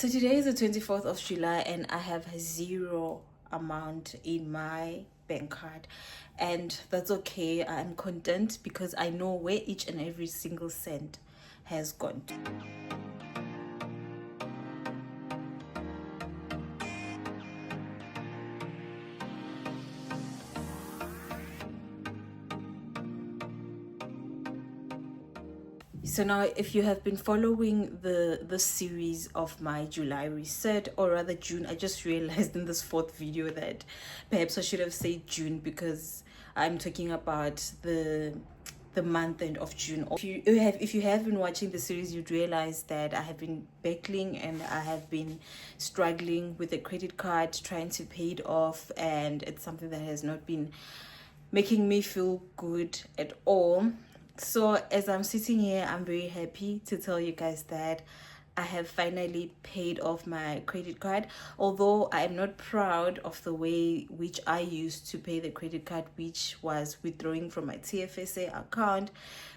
So today is the 24th of July and I have zero amount in my bank card, and that's okay. I'm content because I know where each and every single cent has gone to. So now, if you have been following the series of my July reset, or rather June, I just realized in this fourth video that perhaps I should have said June because I'm talking about the month end of June. If you have been watching the series, you'd realize that I have been battling and I have been struggling with a credit card, trying to pay it off, and it's something that has not been making me feel good at all. So as I'm sitting here, I'm very happy to tell you guys that I have finally paid off my credit card. Although I am not proud of the way which I used to pay the credit card, which was withdrawing from my TFSA account,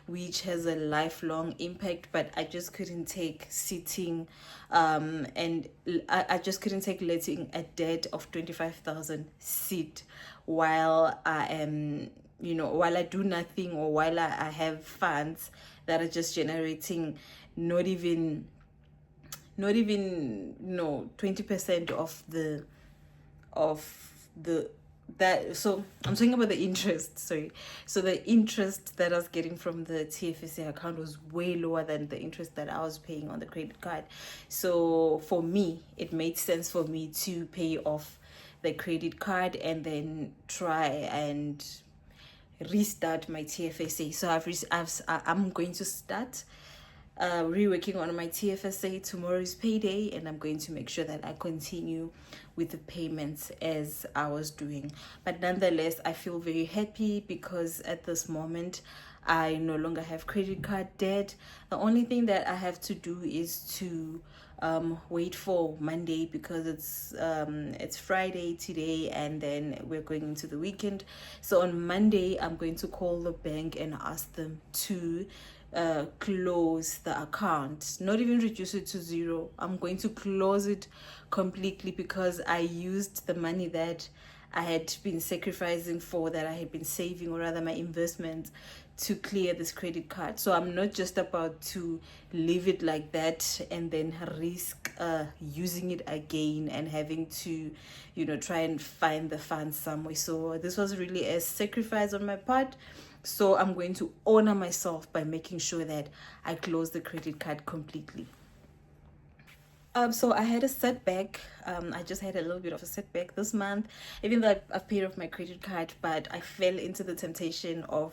which has a lifelong impact. But I just couldn't take sitting and I just couldn't take letting a debt of 25,000 sit while I am, while I do nothing, or while I have funds that are just generating not even 20% of the that. So I'm talking about the interest, sorry. So the interest that I was getting from the TFSA account was way lower than the interest that I was paying on the credit card. So for me, it made sense for me to pay off the credit card and then try and restart my TFSA. So I'm going to start reworking on my TFSA. Tomorrow is payday, and I'm going to make sure that I continue with the payments as I was doing. But nonetheless, I feel very happy because at this moment I no longer have credit card debt. The only thing that I have to do is to wait for Monday, because it's Friday today and then we're going into the weekend. So on Monday I'm going to call the bank and ask them to close the account, not even reduce it to zero. I'm going to close it completely because I used the money that I had been sacrificing for, that I had been saving, or rather my investments, to clear this credit card. So I'm not just about to leave it like that and then risk using it again and having to try and find the funds somewhere. So this was really a sacrifice on my part. So I'm going to honor myself by making sure that I close the credit card completely. So I had a setback. I just had a little bit of a setback this month, even though I've paid off my credit card, but I fell into the temptation of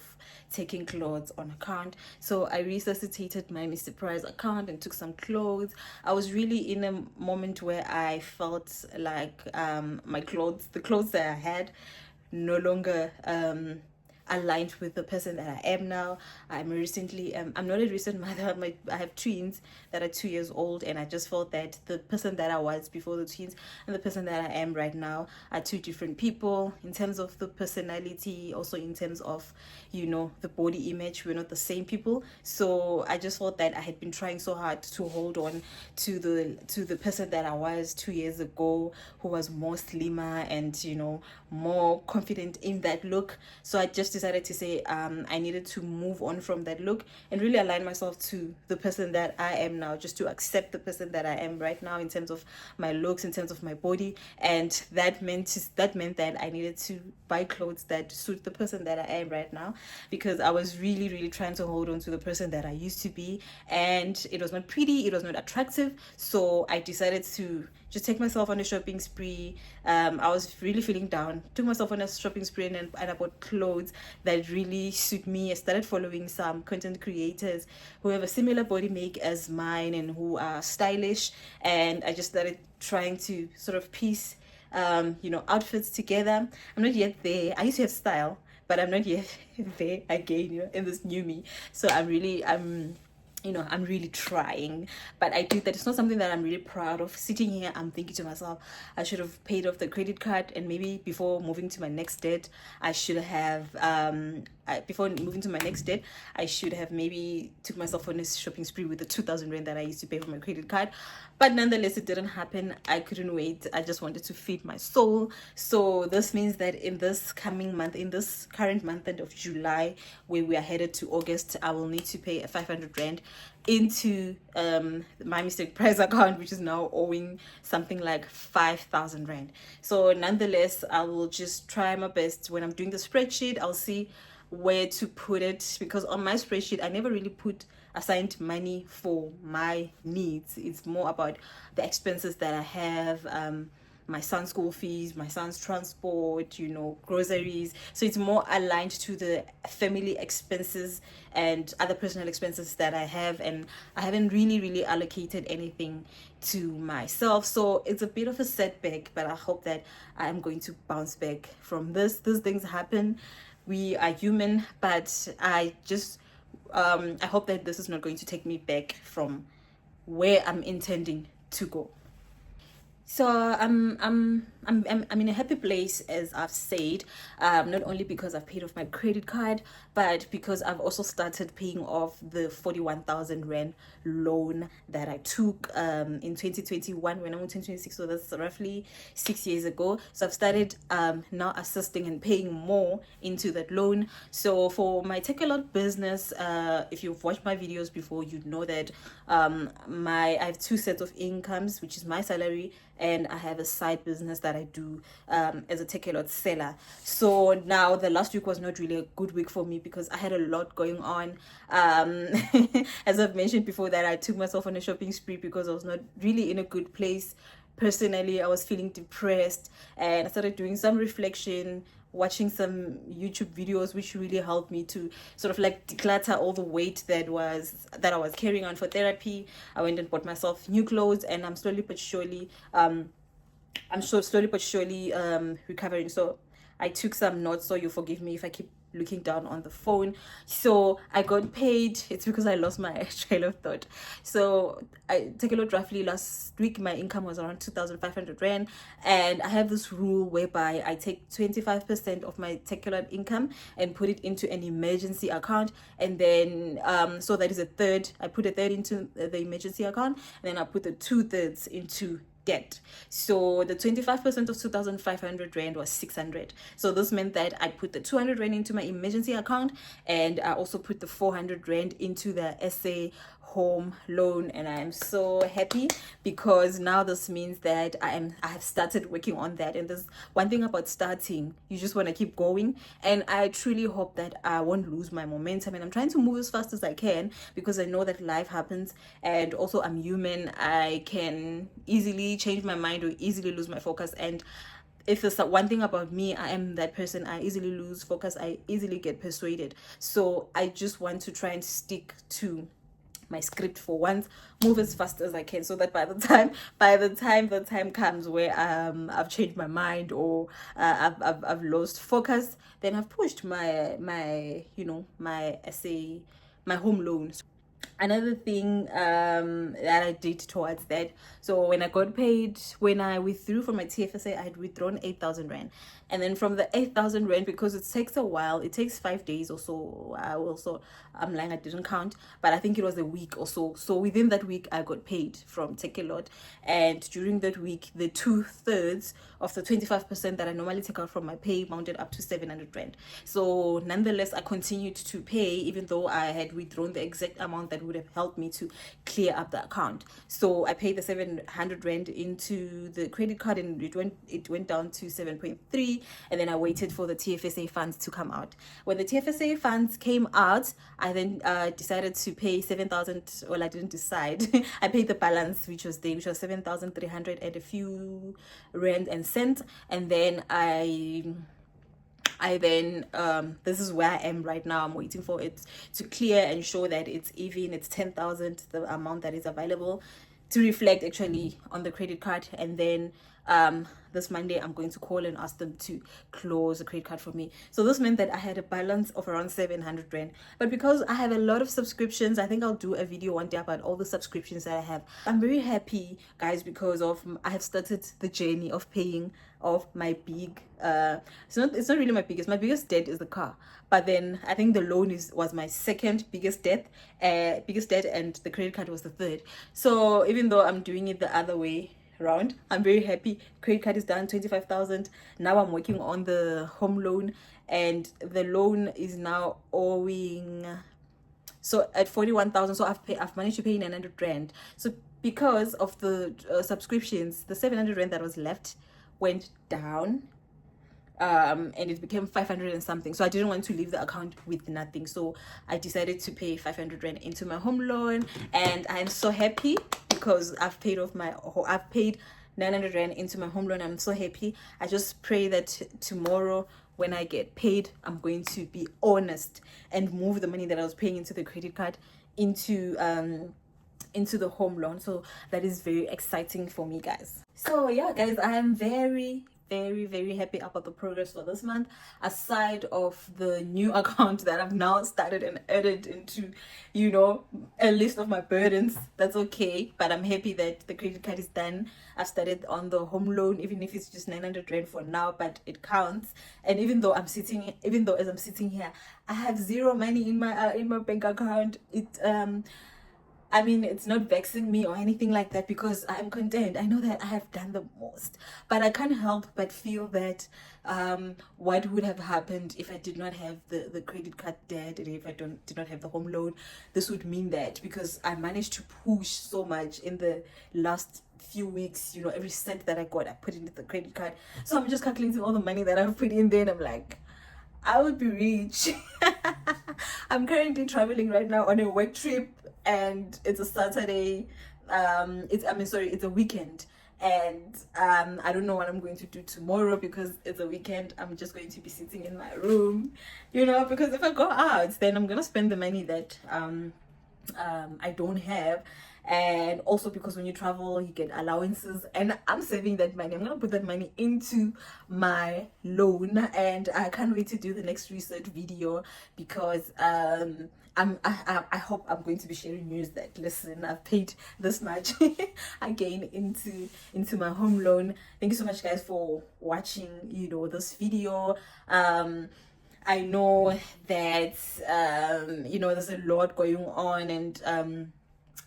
taking clothes on account. So I resuscitated my Mr. Price account and took some clothes. I was really in a moment where I felt like the clothes that I had no longer aligned with the person that I am now. I'm not a recent mother. I have twins that are 2 years old, and I just felt that the person that I was before the twins and the person that I am right now are two different people in terms of the personality, also in terms of the body image. We're not the same people. So I just felt that I had been trying so hard to hold on to the person that I was 2 years ago, who was more slimmer and more confident in that look. So I just decided to say I needed to move on from that look and really align myself to the person that I am now, just to accept the person that I am right now in terms of my looks, in terms of my body. And that meant that I needed to buy clothes that suit the person that I am right now, because I was really, really trying to hold on to the person that I used to be, and it was not pretty, it was not attractive. So I decided to just take myself on a shopping spree. I was really feeling down, took myself on a shopping spree, and I bought clothes that really suit me. I started following some content creators who have a similar body make as mine and who are stylish, and I just started trying to sort of piece outfits together. I'm not yet there. I used to have style, but I'm not yet there again, in this new me. So I'm really trying, but I think that it's not something that I'm really proud of. Sitting here, I'm thinking to myself, I should have paid off the credit card, and maybe before moving to my next debt, I should have maybe took myself on a shopping spree with the 2,000 rand that I used to pay for my credit card. But nonetheless, it didn't happen. I couldn't wait. I just wanted to feed my soul. So this means that in this coming month, in this current month end of July, where we are headed to August, I will need to pay a 500 rand into my Mistake Prize account, which is now owing something like 5,000 rand. So nonetheless, I will just try my best. When I'm doing the spreadsheet, I'll see where to put it, because on my spreadsheet I never really put assigned money for my needs. It's more about the expenses that I have, my son's school fees, my son's transport, groceries. So it's more aligned to the family expenses and other personal expenses that I have, and I haven't really allocated anything to myself. So it's a bit of a setback, but I hope that I'm going to bounce back from this. These things happen. We are human, but I hope that this is not going to take me back from where I'm intending to go. So I'm in a happy place, as I've said, not only because I've paid off my credit card, but because I've also started paying off the 41,000 rand loan that I took in 2021 when I was 2026. So that's roughly 6 years ago. So I've started now assisting and paying more into that loan. So for my Takealot business, if you've watched my videos before, you'd know that I have two sets of incomes, which is my salary, and I have a side business that I do as a Takealot seller. So now the last week was not really a good week for me because I had a lot going on. As I've mentioned before, that I took myself on a shopping spree because I was not really in a good place personally. I was feeling depressed, and I started doing some reflection, watching some YouTube videos, which really helped me to sort of like declutter all the weight that I was carrying on for therapy. I went and bought myself new clothes, and I'm slowly but surely recovering. So I took some notes, so you forgive me if I keep looking down on the phone. So I got paid. It's because I lost my trail of thought. So I take a look. Roughly last week my income was around 2,500 rand, and I have this rule whereby I take 25% of my Takealot income and put it into an emergency account, and then so that is a third. I put a third into the emergency account, and then I put the 2/3 into debt. So the 25% of 2,500 rand was 600. So this meant that I put the 200 rand into my emergency account, and I also put the 400 rand into the SA home loan. And I am so happy because now this means that I have started working on that. And there's one thing about starting, you just want to keep going, and I truly hope that I won't lose my momentum. And I'm trying to move as fast as I can because I know that life happens, and also I'm human. I can easily change my mind or easily lose my focus, and if there's one thing about me, I am that person. I easily lose focus, I easily get persuaded. So I just want to try and stick to my script for once, move as fast as I can, so that by the time the time comes where I've changed my mind, or I've lost focus, then I've pushed my essay, my home loan. Another thing that I did towards that, so when I got paid, when I withdrew from my TFSA, I had withdrawn 8,000 rand, and then from the 8,000 rand, because it takes a while, it takes 5 days or so. I'm lying, I didn't count, but I think it was a week or so. So within that week I got paid from Takealot, and during that week the 2/3 of the 25% that I normally take out from my pay mounted up to 700 rand. So nonetheless, I continued to pay even though I had withdrawn the exact amount that would have helped me to clear up the account. So I paid the 700 rand into the credit card, and it went down to 7.3, and then I waited for the TFSA funds to come out. When the TFSA funds came out, I then decided to pay 7,000. Well, I didn't decide. I paid the balance, which was 7,300 and a few rand and cents, and then this is where I am right now. I'm waiting for it to clear and show that it's even. It's 10,000, the amount that is available to reflect actually on the credit card, and then this Monday I'm going to call and ask them to close a credit card for me. So this meant that I had a balance of around 700 rand. But because I have a lot of subscriptions, I think I'll do a video one day about all the subscriptions that I have. I'm very happy, guys, because of I have started the journey of paying off my big it's not really my biggest debt is the car, but then I think the loan was my second biggest debt, and the credit card was the third. So even though I'm doing it the other way around, I'm very happy. Credit card is done, 25,000. Now I'm working on the home loan, and the loan is now owing, so at 41,000. So I've managed to pay 900 rand. So because of the subscriptions, the 700 rand that was left went down, and it became 500 and something. So I didn't want to leave the account with nothing, so I decided to pay 500 rand into my home loan, and I'm so happy because I've paid 900 rand into my home loan. I'm so happy. I just pray that tomorrow when I get paid, I'm going to be honest and move the money that I was paying into the credit card into the home loan. So that is very exciting for me, guys. So yeah, guys, I am very happy about the progress for this month, aside of the new account that I've now started and added into, a list of my burdens. That's okay, but I'm happy that the credit card is done. I've started on the home loan, even if it's just 900 rand for now, but it counts. And even though as I'm sitting here, I have zero money in my bank account, it's not vexing me or anything like that, because I'm content. I know that I have done the most, but I can't help but feel that what would have happened if I did not have the credit card debt, and if I did not have the home loan. This would mean that because I managed to push so much in the last few weeks, every cent that I got, I put into the credit card. So I'm just calculating all the money that I've put in there, and I'm like, I would be rich. I'm currently traveling right now on a work trip, and it's a Saturday. It's a weekend, and I don't know what I'm going to do tomorrow because it's a weekend. I'm just going to be sitting in my room, because if I go out, then I'm gonna spend the money that I don't have. And also because when you travel, you get allowances, and I'm saving that money. I'm gonna put that money into my loan, and I can't wait to do the next research video, because I hope I'm going to be sharing news that, listen, I've paid this much again into my home loan. Thank you so much, guys, for watching this video. I know that there's a lot going on, and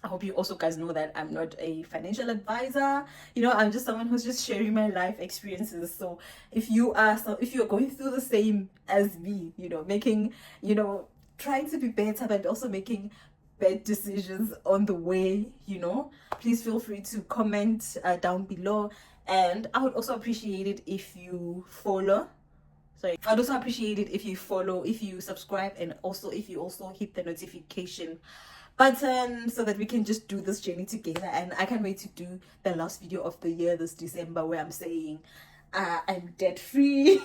I hope you also guys know that I'm not a financial advisor. I'm just someone who's just sharing my life experiences. So if you're going through the same as me, making, trying to be better, but also making bad decisions on the way, please feel free to comment down below. And I would also appreciate it if you follow. I'd also appreciate it if you follow, if you subscribe, and also if you also hit the notification button, so that we can just do this journey together. And I can't wait to do the last video of the year this December, where I'm saying I'm debt free,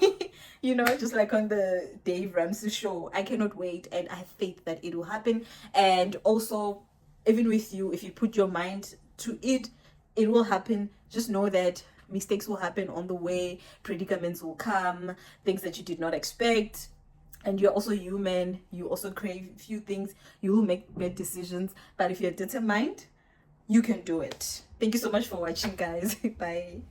just like on the Dave Ramsey show. I cannot wait, and I have faith that it will happen. And also, even with you, if you put your mind to it, it will happen. Just know that mistakes will happen on the way, predicaments will come, things that you did not expect. And you're also human. You also crave a few things. You will make bad decisions. But if you're determined, you can do it. Thank you so much for watching, guys. Bye.